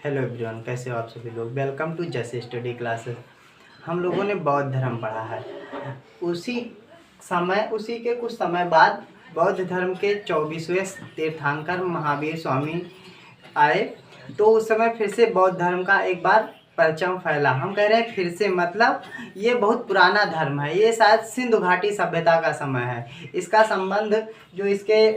Hello everyone, कैसे हो आप सभी लोग। वेलकम टू जैसे स्टडी क्लासेस। हम लोगों ने बौद्ध धर्म पढ़ा है। उसी के कुछ समय बाद बौद्ध धर्म के 24वें तीर्थंकर महावीर स्वामी आए। तो उस समय फिर से बौद्ध धर्म का एक बार परचम फैला। हम कह रहे हैं फिर से, मतलब ये बहुत पुराना धर्म है। ये शायद सिंधु घाटी सभ्यता का समय है। इसका संबंध जो इसके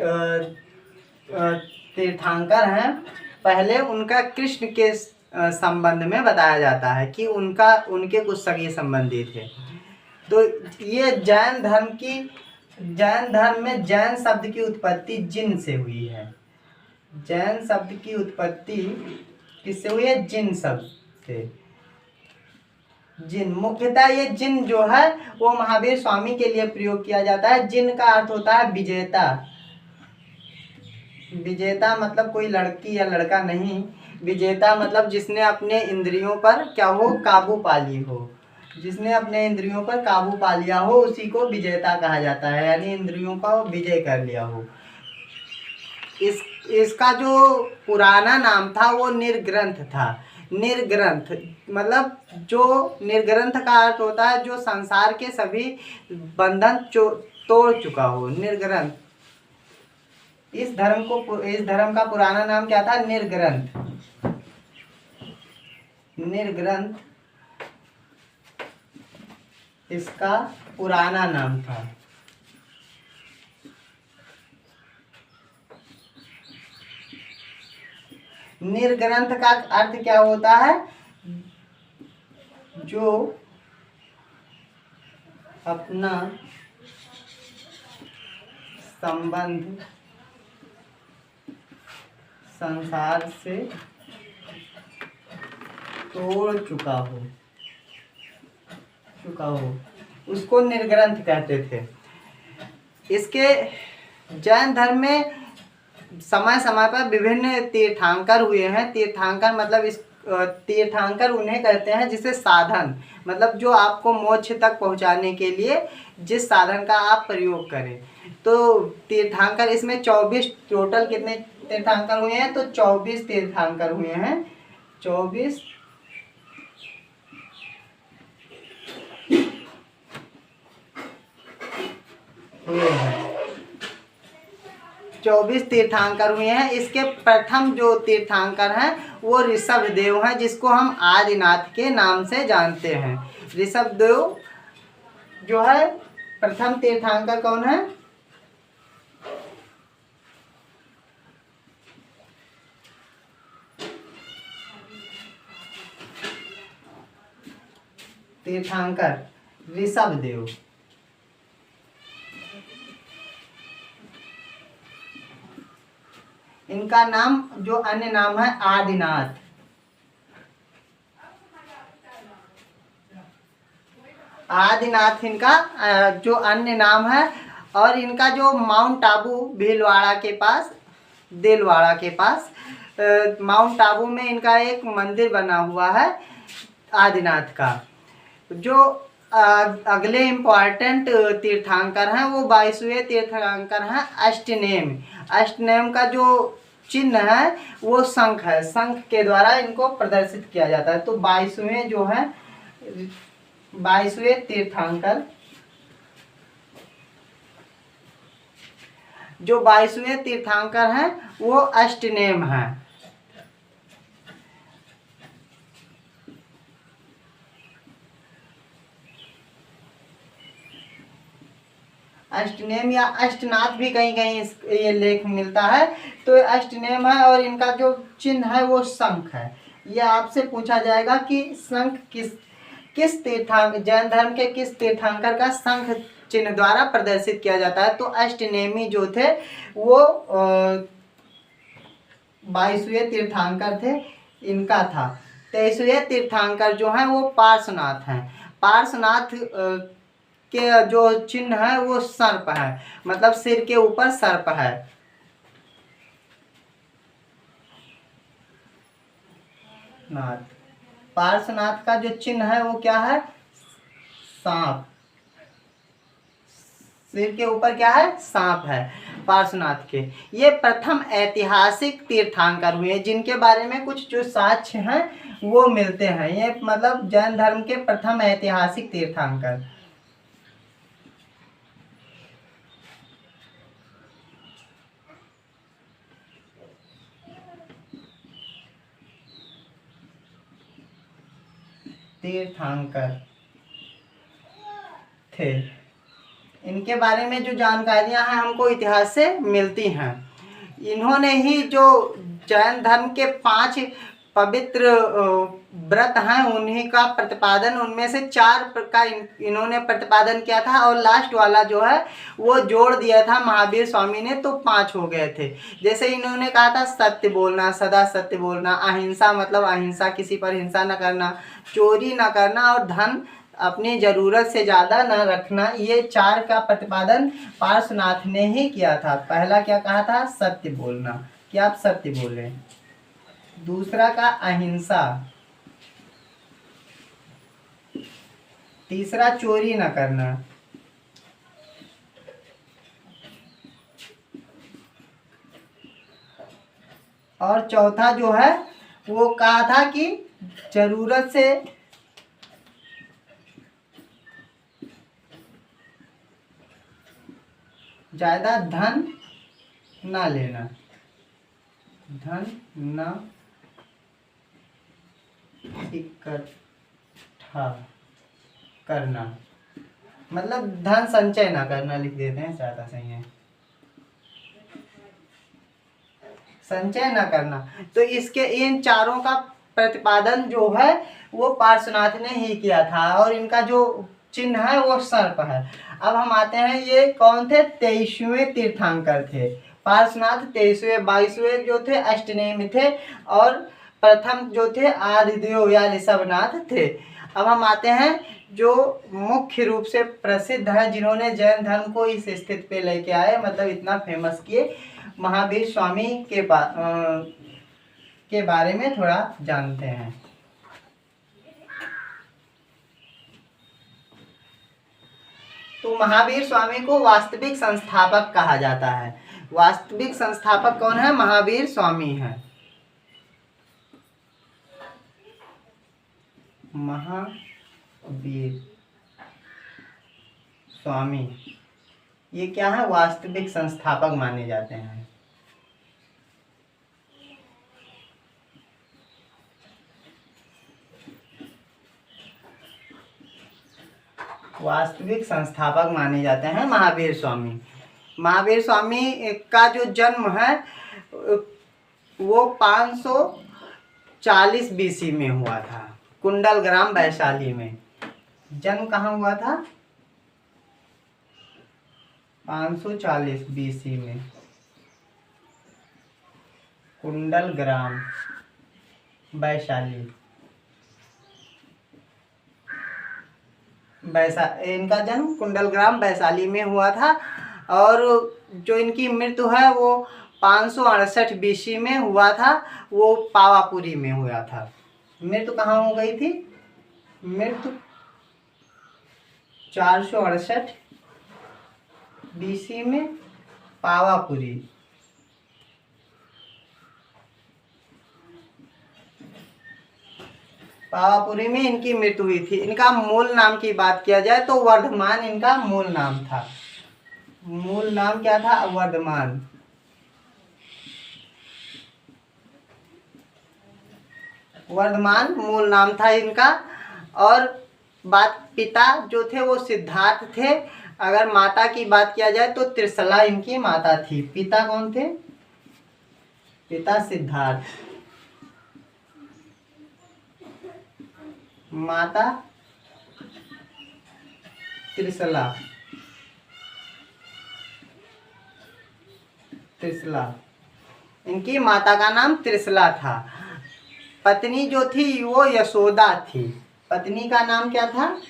तीर्थंकर हैं, पहले उनका कृष्ण के संबंध में बताया जाता है कि उनके कुछ सगे संबंधी थे। तो ये जैन धर्म में जैन शब्द की उत्पत्ति जिन से हुई है। जैन शब्द की उत्पत्ति किससे हुई है? जिन शब्द से। जिन, मुख्यतः ये जिन जो है वो महावीर स्वामी के लिए प्रयोग किया जाता है। जिन का अर्थ होता है विजेता। विजेता मतलब कोई लड़की या लड़का नहीं। विजेता मतलब जिसने अपने इंद्रियों पर क्या हो, काबू पा ली हो। जिसने अपने इंद्रियों पर काबू पा लिया हो उसी को विजेता कहा जाता है, यानी इंद्रियों का विजय कर लिया हो। इसका जो पुराना नाम था वो निर्ग्रंथ था। निर्ग्रंथ मतलब जो निर्ग्रंथ का अर्थ होता है जो संसार के सभी बंधन तोड़ चुका हो, निर्ग्रंथ। इस धर्म का पुराना नाम क्या था? निर्ग्रंथ। निर्ग्रंथ इसका पुराना नाम था। निर्ग्रंथ का अर्थ क्या होता है? जो अपना संबंध संसार से तोड़ चुका हो उसको निर्ग्रंथ कहते थे। इसके जैन धर्म में समय समय पर विभिन्न तीर्थंकर हुए हैं। तीर्थंकर मतलब तीर्थंकर उन्हें कहते हैं जिसे साधन, मतलब जो आपको मोक्ष तक पहुंचाने के लिए जिस साधन का आप प्रयोग करें। तो तीर्थंकर इसमें 24 टोटल कितने तीर्थंकर हुए हैं? तो 24 तीर्थंकर हुए हैं। 24 हुए हैं। 24 तीर्थंकर हुए हैं। इसके प्रथम जो तीर्थंकर हैं वो ऋषभ देव हैं, जिसको हम आदिनाथ के नाम से जानते हैं। ऋषभ देव जो है प्रथम तीर्थंकर कौन है? तीर्थंकर ऋषभ देव। इनका नाम जो अन्य नाम है आदिनाथ। आदिनाथ इनका जो अन्य नाम है। और इनका जो माउंट आबू भीलवाड़ा के पास, देलवाड़ा के पास माउंट आबू में इनका एक मंदिर बना हुआ है आदिनाथ का। जो अगले इम्पॉर्टेंट तीर्थंकर हैं वो 22वें तीर्थंकर हैं अष्टनेम। अष्टनेम का जो चिन्ह है वो शंख है। शंख के द्वारा इनको प्रदर्शित किया जाता है। तो 22वें जो है 22वें तीर्थंकर, जो 22वें तीर्थंकर हैं वो अष्टनेम है। अष्टनेम या अष्टनाथ भी कहीं कहीं ये लेख मिलता है। तो अष्टनेम है और इनका जो चिन्ह है वो शंख है। ये आपसे पूछा जाएगा कि शंख किस तीर्थंकर, जैन धर्म के किस तीर्थंकर का शंख चिन्ह द्वारा प्रदर्शित किया जाता है? तो अष्टनेमी जो थे वो 22वें तीर्थंकर थे, इनका था। 23वें तीर्थंकर जो है वो पार्श्वनाथ हैं। पार्श्वनाथ के जो चिन्ह है वो सर्प है, मतलब सिर के ऊपर सर्प है। नाथ, पार्श्वनाथ का जो चिन्ह है वो क्या है? सांप, सिर के ऊपर क्या है, सांप है पार्श्वनाथ के। ये प्रथम ऐतिहासिक तीर्थंकर हुए जिनके बारे में कुछ जो साक्ष्य हैं वो मिलते हैं। ये मतलब जैन धर्म के प्रथम ऐतिहासिक तीर्थंकर। तीर्थंकर थे। इनके बारे में जो जानकारियां हैं हमको इतिहास से मिलती हैं। इन्होंने ही जो जैन धर्म के 5 पवित्र व्रत हैं उन्हीं का प्रतिपादन, उनमें से 4 का इन्होंने प्रतिपादन किया था और लास्ट वाला जो है वो जोड़ दिया था महावीर स्वामी ने, तो 5 हो गए थे। जैसे इन्होंने कहा था सत्य बोलना, सदा सत्य बोलना, अहिंसा मतलब अहिंसा, किसी पर हिंसा न करना, चोरी न करना और धन अपनी ज़रूरत से ज़्यादा न रखना। ये 4 का प्रतिपादन पार्श्वनाथ ने ही किया था। पहला क्या कहा था, सत्य बोलना, कि आप सत्य बोलें। दूसरा का अहिंसा। तीसरा चोरी न करना। और चौथा जो है वो कहा था कि जरूरत से ज्यादा धन ना लेना, धन न इकट्ठा करना, मतलब धन संचय ना करना, लिख देते हैं ज्यादा सही है, संचय ना करना। तो इसके इन 4 का प्रतिपादन जो है वो पार्श्वनाथ ने ही किया था और इनका जो चिन्ह है वो सर्प है। अब हम आते हैं, ये कौन थे, 23वें तीर्थंकर थे पार्श्वनाथ। 23वें, 22वें जो थे अष्टनेमी थे और प्रथम जो थे आदिदेव या ऋषभनाथ थे। अब हम आते हैं जो मुख्य रूप से प्रसिद्ध हैं, जिन्होंने जैन धर्म को इस स्थिति पे लेके आए, मतलब इतना फेमस किए, महावीर स्वामी के बारे में थोड़ा जानते हैं। तो महावीर स्वामी को वास्तविक संस्थापक कहा जाता है। वास्तविक संस्थापक कौन है, महावीर स्वामी है। महावीर स्वामी ये क्या है, वास्तविक संस्थापक माने जाते हैं। वास्तविक संस्थापक माने जाते हैं महावीर स्वामी। महावीर स्वामी का जो जन्म है वो 540 BC में हुआ था, कुंडल ग्राम वैशाली में। जन्म कहाँ हुआ था, 540 BC में, कुंडल ग्राम वैशाली। इनका जन्म कुंडल ग्राम वैशाली में हुआ था और जो इनकी मृत्यु है वो 568 BC में हुआ था, वो पावापुरी में हुआ था। मृत्यु कहाँ हो गई थी, मृत्यु 468 BC में पावापुरी। पावापुरी में इनकी मृत्यु हुई थी। इनका मूल नाम की बात किया जाए तो वर्धमान इनका मूल नाम था। मूल नाम क्या था, वर्धमान। वर्धमान मूल नाम था इनका। और पिता जो थे वो सिद्धार्थ थे। अगर माता की बात किया जाए तो त्रिशला इनकी माता थी। पिता कौन थे, पिता सिद्धार्थ, माता त्रिशला। इनकी माता का नाम त्रिशला था। पत्नी जो थी वो यशोदा थी। पत्नी का नाम क्या था,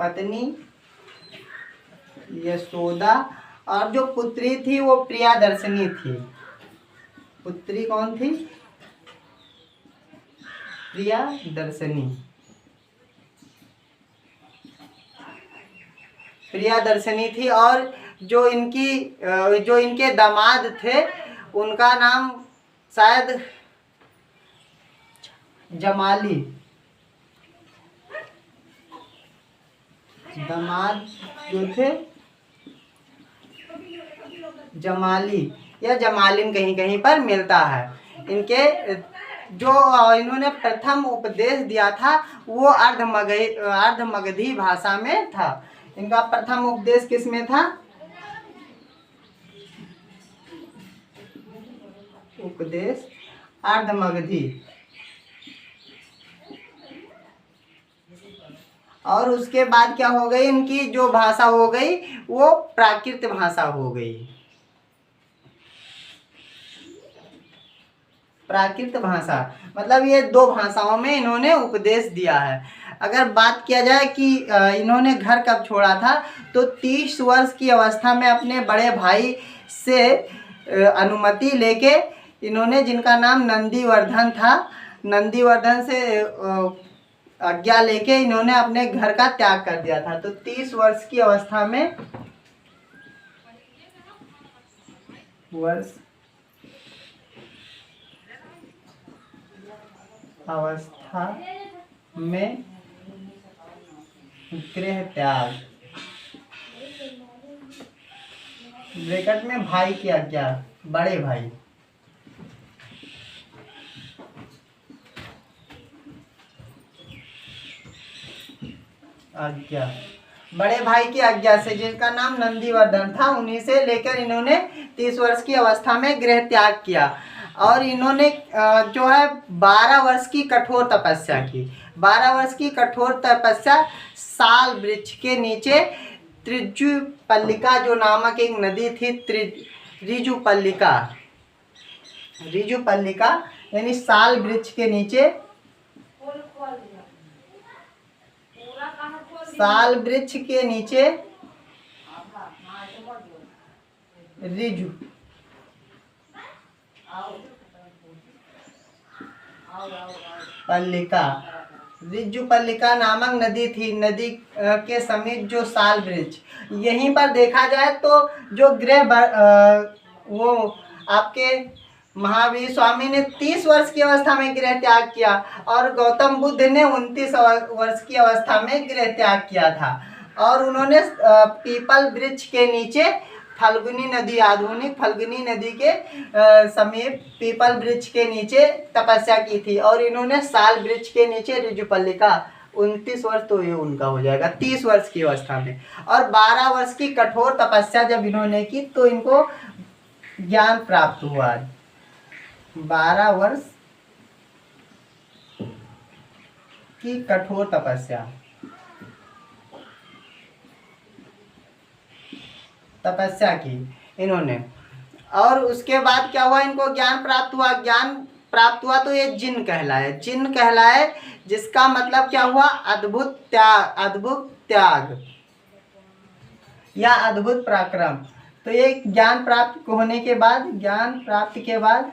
पत्नी यशोदा। और जो पुत्री थी वो प्रियदर्शनी थी। पुत्री कौन थी, प्रियदर्शनी। प्रियदर्शनी थी। और जो इनके दामाद थे उनका नाम शायद जमाली, दामाद जो थे जमाली या जमालिन कहीं कहीं पर मिलता है। इनके जो इन्होंने प्रथम उपदेश दिया था वो अर्धमगधी भाषा में था। इनका प्रथम उपदेश किस में था? उपदेश अर्धमगधी। और उसके बाद क्या हो गई, इनकी जो भाषा हो गई वो प्राकृत भाषा हो गई। प्राकृत भाषा मतलब ये दो भाषाओं में इन्होंने उपदेश दिया है। अगर बात किया जाए कि इन्होंने घर कब छोड़ा था, तो 30 वर्ष की अवस्था में अपने बड़े भाई से अनुमति लेके इन्होंने, जिनका नाम नंदीवर्धन था, नंदीवर्धन से आज्ञा लेके इन्होंने अपने घर का त्याग कर दिया था। तो 30 वर्ष की अवस्था में गृह त्याग, ब्रैकेट में भाई की आज्ञा, बड़े भाई, आज्ञा, बड़े भाई की आज्ञा से, जिनका नाम नंदीवर्धन था, उन्हीं से लेकर इन्होंने 30 वर्ष की अवस्था में गृह त्याग किया। और इन्होंने जो है 12 वर्ष की कठोर तपस्या की। 12 वर्ष की कठोर तपस्या साल वृक्ष के नीचे, त्रिजुपल्लिका जो नामक एक नदी थी, रिजुपल्लिका यानी साल वृक्ष के नीचे, साल वृक्ष के नीचे रिजु पल्लिका नामक नदी थी। नदी के समीप जो साल वृक्ष, यहीं पर देखा जाए तो जो वो आपके महावीर स्वामी ने 30 वर्ष की अवस्था में गृह त्याग किया और गौतम बुद्ध ने 29 वर्ष की अवस्था में गृह त्याग किया था। और उन्होंने पीपल वृक्ष के नीचे फल्गुनी नदी, आधुनिक फल्गुनी नदी के समीप पीपल वृक्ष के नीचे तपस्या की थी। और इन्होंने साल वृक्ष के नीचे रिजुपल्लिका, 29 वर्ष तो ये उनका हो जाएगा 30 वर्ष की अवस्था में। और 12 वर्ष की कठोर तपस्या जब इन्होंने की तो इनको ज्ञान प्राप्त हुआ। 12 वर्ष की कठोर तपस्या की इन्होंने। और उसके बाद क्या हुआ, इनको ज्ञान प्राप्त हुआ तो ये जिन कहलाए, जिसका मतलब क्या हुआ, अद्भुत त्याग या अद्भुत पराक्रम। तो ये ज्ञान प्राप्त के बाद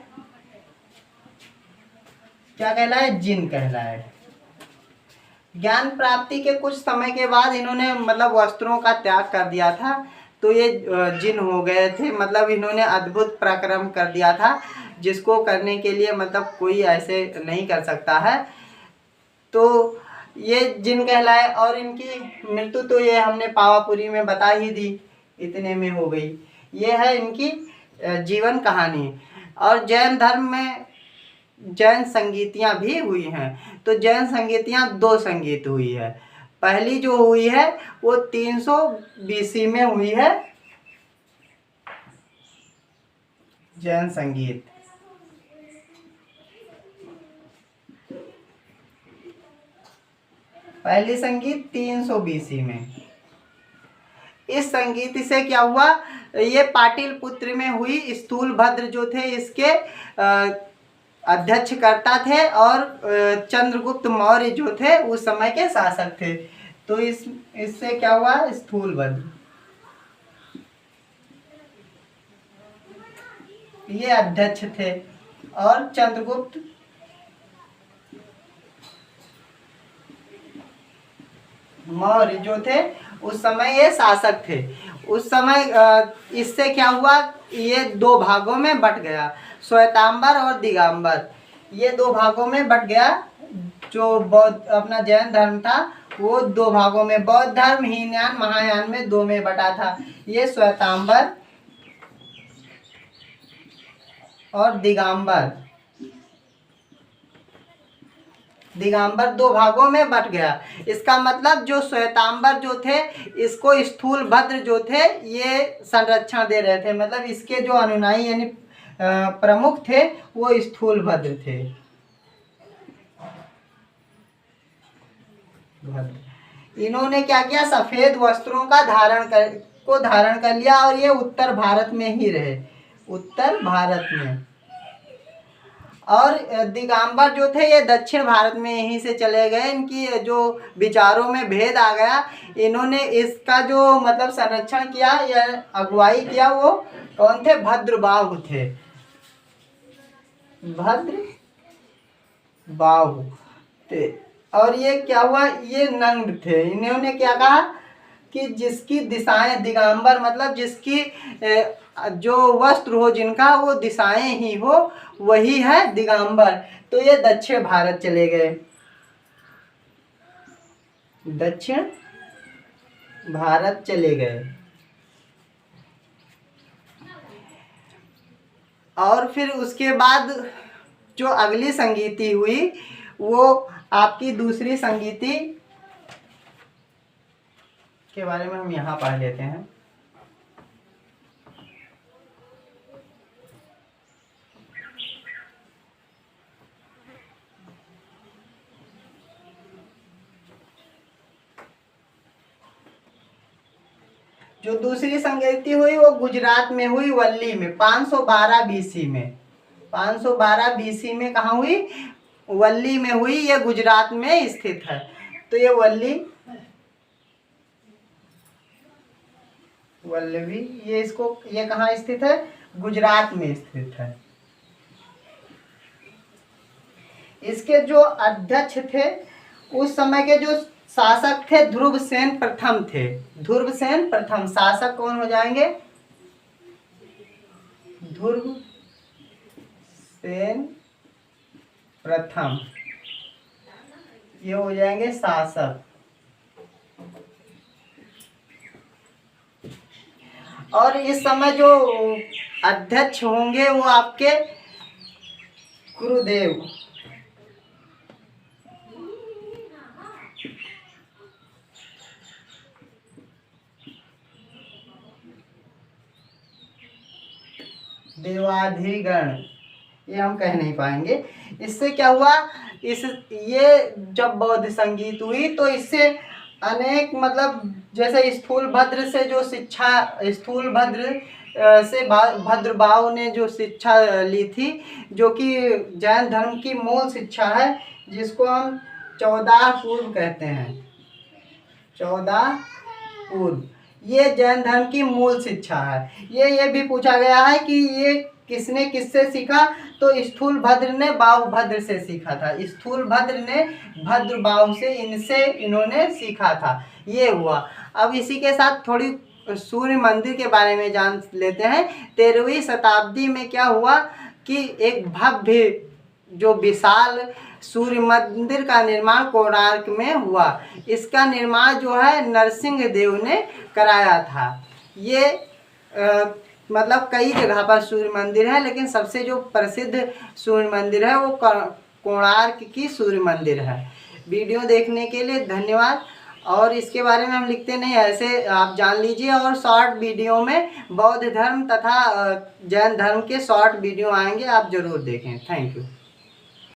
क्या कहलाए, जिन कहलाए। ज्ञान प्राप्ति के कुछ समय के बाद इन्होंने मतलब वस्त्रों का त्याग कर दिया था, तो ये जिन हो गए थे। मतलब इन्होंने अद्भुत पराक्रम कर दिया था, जिसको करने के लिए मतलब कोई ऐसे नहीं कर सकता है, तो ये जिन कहलाए। और इनकी मृत्यु तो ये हमने पावापुरी में बता ही दी, इतने में हो गई। ये है इनकी जीवन कहानी। और जैन धर्म में जैन संगीतियाँ भी हुई हैं। तो जैन संगीतियाँ 2 संगीत हुई है। पहली जो हुई है वो 300 BC में हुई है, जैन संगीत। पहली संगीत 300 BC में। इस संगीत से क्या हुआ, ये पाटिलपुत्र में हुई। स्थूलभद्र जो थे इसके अध्यक्षकर्ता थे और चंद्रगुप्त मौर्य जो थे उस समय के शासक थे। तो इससे क्या हुआ, स्थूलभद्र ये अध्यक्ष थे और चंद्रगुप्त मौर्य जो थे उस समय ये शासक थे। उस समय इससे क्या हुआ, ये दो भागों में बट गया, श्वेतांबर और दिगंबर, ये दो भागों में बट गया। जो बौद्ध अपना जैन धर्म था वो दो भागों में, बौद्ध धर्म हीनयान महायान में दो में बटा था। ये श्वेतांबर और दिगंबर, दिगंबर दो भागों में बट गया। इसका मतलब जो श्वेतांबर जो थे, इसको स्थूल भद्र जो थे ये संरक्षण दे रहे थे, मतलब इसके जो अनुयायी यानी प्रमुख थे वो स्थूल भद्र थे। इन्होंने क्या किया, सफेद वस्त्रों का धारण कर लिया और ये उत्तर भारत में ही रहे, उत्तर भारत में। और दिगंबर जो थे ये दक्षिण भारत में यहीं से चले गए। इनकी जो विचारों में भेद आ गया, इन्होंने इसका जो मतलब संरक्षण किया या अगुवाई किया वो कौन थे, भद्रबाहु थे, भद्रबाहु थे। और ये क्या हुआ, ये नंद थे। इन्होंने क्या कहा कि जिसकी दिशाएं, दिगंबर मतलब जिसकी जो वस्त्र हो जिनका वो दिशाएं ही हो वही है दिगंबर। तो ये दक्षिण भारत चले गए, दक्षिण भारत चले गए। और फिर उसके बाद जो अगली संगीति हुई वो आपकी दूसरी संगीति के बारे में हम यहाँ पढ़ लेते हैं। जो दूसरी संगीति हुई वो गुजरात में हुई, वल्ली में, 512 बीसी में। 512 बीसी में कहाँ हुई, वल्ली में हुई। ये गुजरात में स्थित है। तो ये वल्लवी ये कहाँ स्थित है, गुजरात में स्थित है। इसके जो अध्यक्ष थे उस समय के जो शासक थे ध्रुवसेन प्रथम थे। ध्रुवसेन प्रथम शासक कौन हो जाएंगे, ध्रुवसेन प्रथम, ये हो जाएंगे शासक। और इस समय जो अध्यक्ष होंगे वो आपके गुरुदेव, देवाधिगण, ये हम कह नहीं पाएंगे। इससे क्या हुआ, ये जब बौद्ध संगीत हुई तो इससे अनेक मतलब जैसे स्थूल भद्र से जो शिक्षा, स्थूल भद्र से भद्रबाहु ने जो शिक्षा ली थी, जो कि जैन धर्म की मूल शिक्षा है, जिसको हम 14 पूर्व कहते हैं। 14 पूर्व ये जैन धर्म की मूल शिक्षा है। ये भी पूछा गया है कि ये किसने किससे सीखा, तो स्थूल भद्र ने बाहुभद्र से सीखा था। स्थूल भद्र ने भद्रबाहु से इन्होंने सीखा था। ये हुआ। अब इसी के साथ थोड़ी सूर्य मंदिर के बारे में जान लेते हैं। 13वीं शताब्दी में क्या हुआ कि एक भव्य जो विशाल सूर्य मंदिर का निर्माण कोणार्क में हुआ। इसका निर्माण जो है नरसिंह देव ने कराया था। ये मतलब कई जगह पर सूर्य मंदिर है, लेकिन सबसे जो प्रसिद्ध सूर्य मंदिर है वो कोणार्क की सूर्य मंदिर है। वीडियो देखने के लिए धन्यवाद। और इसके बारे में हम लिखते नहीं, ऐसे आप जान लीजिए। और शॉर्ट वीडियो में बौद्ध धर्म तथा जैन धर्म के शॉर्ट वीडियो आएंगे, आप ज़रूर देखें। Thank you.